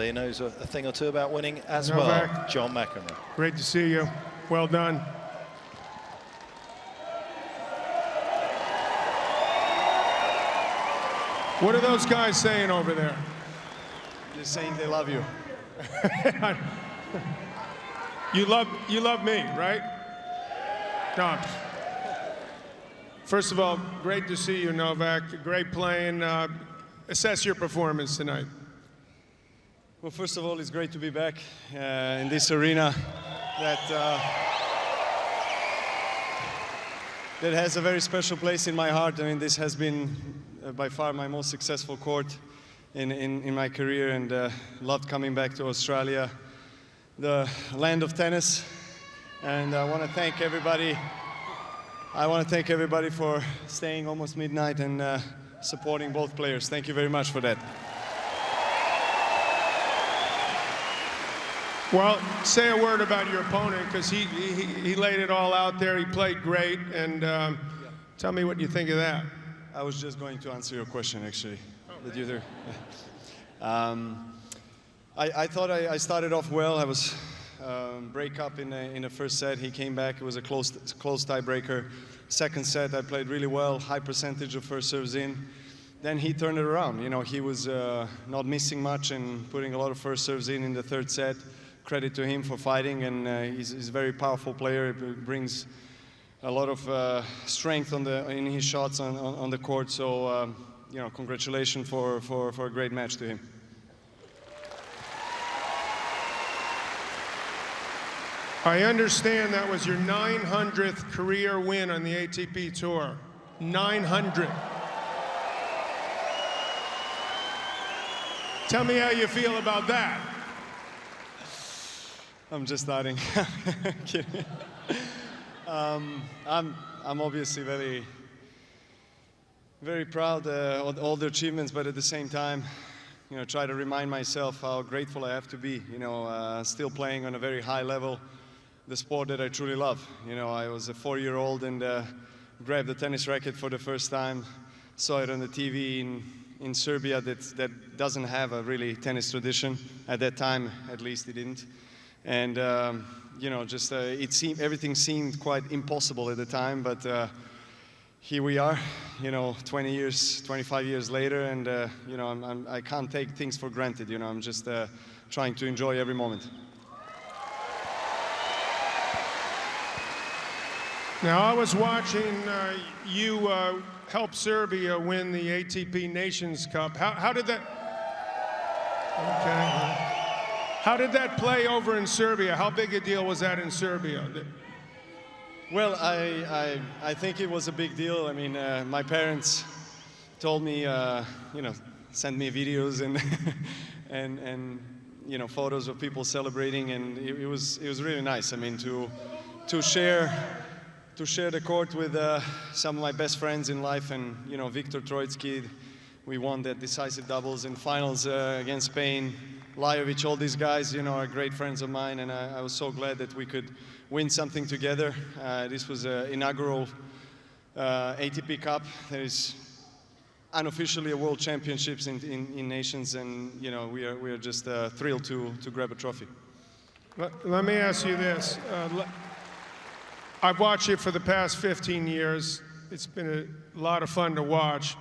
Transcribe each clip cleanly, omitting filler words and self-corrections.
He knows a thing or two about winning as Novak, well. John McEnroe. Great to see you. Well done. What are those guys saying over there? They're saying they love you. You love me, right? No. First of all, great to see you, Novak. Great playing. Assess your performance tonight. Well, first of all, it's great to be back in this arena that has a very special place in my heart. I mean, this has been by far my most successful court in my career, and loved coming back to Australia, the land of tennis. And I want to thank everybody. I want to thank everybody for staying almost midnight and supporting both players. Thank you very much for that. Well, say a word about your opponent, because he laid it all out there. He played great, and tell me what you think of that. I was just going to answer your question, actually. That you do. I thought I started off well. I was break up in the first set. He came back. It was a close tiebreaker. Second set, I played really well. High percentage of first serves in. Then he turned it around. You know, he was not missing much and putting a lot of first serves in the third set. Credit to him for fighting, and he's a very powerful player. He brings a lot of strength in his shots on the court. So, you know, congratulations for a great match to him. I understand that was your 900th career win on the ATP Tour. 900. Tell me how you feel about that. I'm just starting. Kidding. I'm obviously very proud of all the achievements, but at the same time, you know, try to remind myself how grateful I have to be. You know, still playing on a very high level, the sport that I truly love. You know, I was a 4-year-old and grabbed the tennis racket for the first time, saw it on the TV in Serbia that doesn't have a really tennis tradition. At that time, at least it didn't. And, you know, just everything seemed quite impossible at the time, but here we are, you know, 25 years later, and, you know, I can't take things for granted, you know, I'm just trying to enjoy every moment. Now, I was watching you help Serbia win the ATP Nations Cup. How did that... Okay. How did that play over in Serbia? How big a deal was that in Serbia? Well, I think it was a big deal. I mean, my parents told me, you know, sent me videos and and you know, photos of people celebrating, and it was really nice. I mean, to share the court with some of my best friends in life, and you know, Viktor Troicki, we won that decisive doubles in finals against Spain. Lajovic, all these guys, you know, are great friends of mine, and I was so glad that we could win something together. This was an inaugural ATP Cup. There is unofficially a World Championships in nations, and you know, we are just thrilled to grab a trophy. Let me ask you this. I've watched you for the past 15 years. It's been a lot of fun to watch.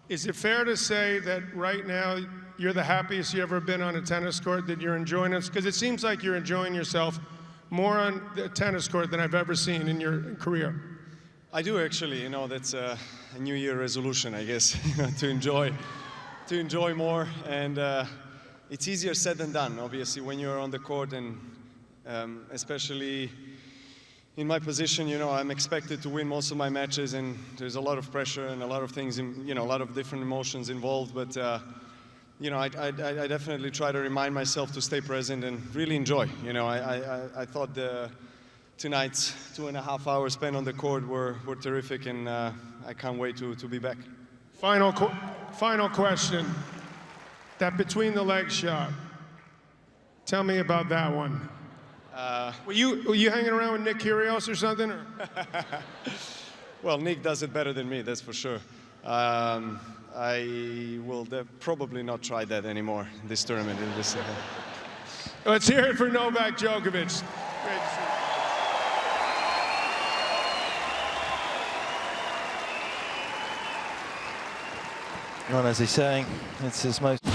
Is it fair to say that right now you're the happiest you've ever been on a tennis court, that you're enjoying it? Because it seems like you're enjoying yourself more on the tennis court than I've ever seen in your career. I do, actually. You know, that's a New Year resolution, I guess, to enjoy more. And it's easier said than done, obviously, when you're on the court, and especially in my position, you know, I'm expected to win most of my matches, and there's a lot of pressure and a lot of things, you know, a lot of different emotions involved. But you know, I definitely try to remind myself to stay present and really enjoy. You know, I thought tonight's 2.5 hours spent on the court were terrific, and I can't wait to be back. Final question. That between the legs shot. Tell me about that one. Were you hanging around with Nick Kyrgios or something? Or? Well, Nick does it better than me, that's for sure. I will probably not try that anymore in this tournament. Let's hear it for Novak Djokovic. Great to see you. Well, as he's saying, it's his most...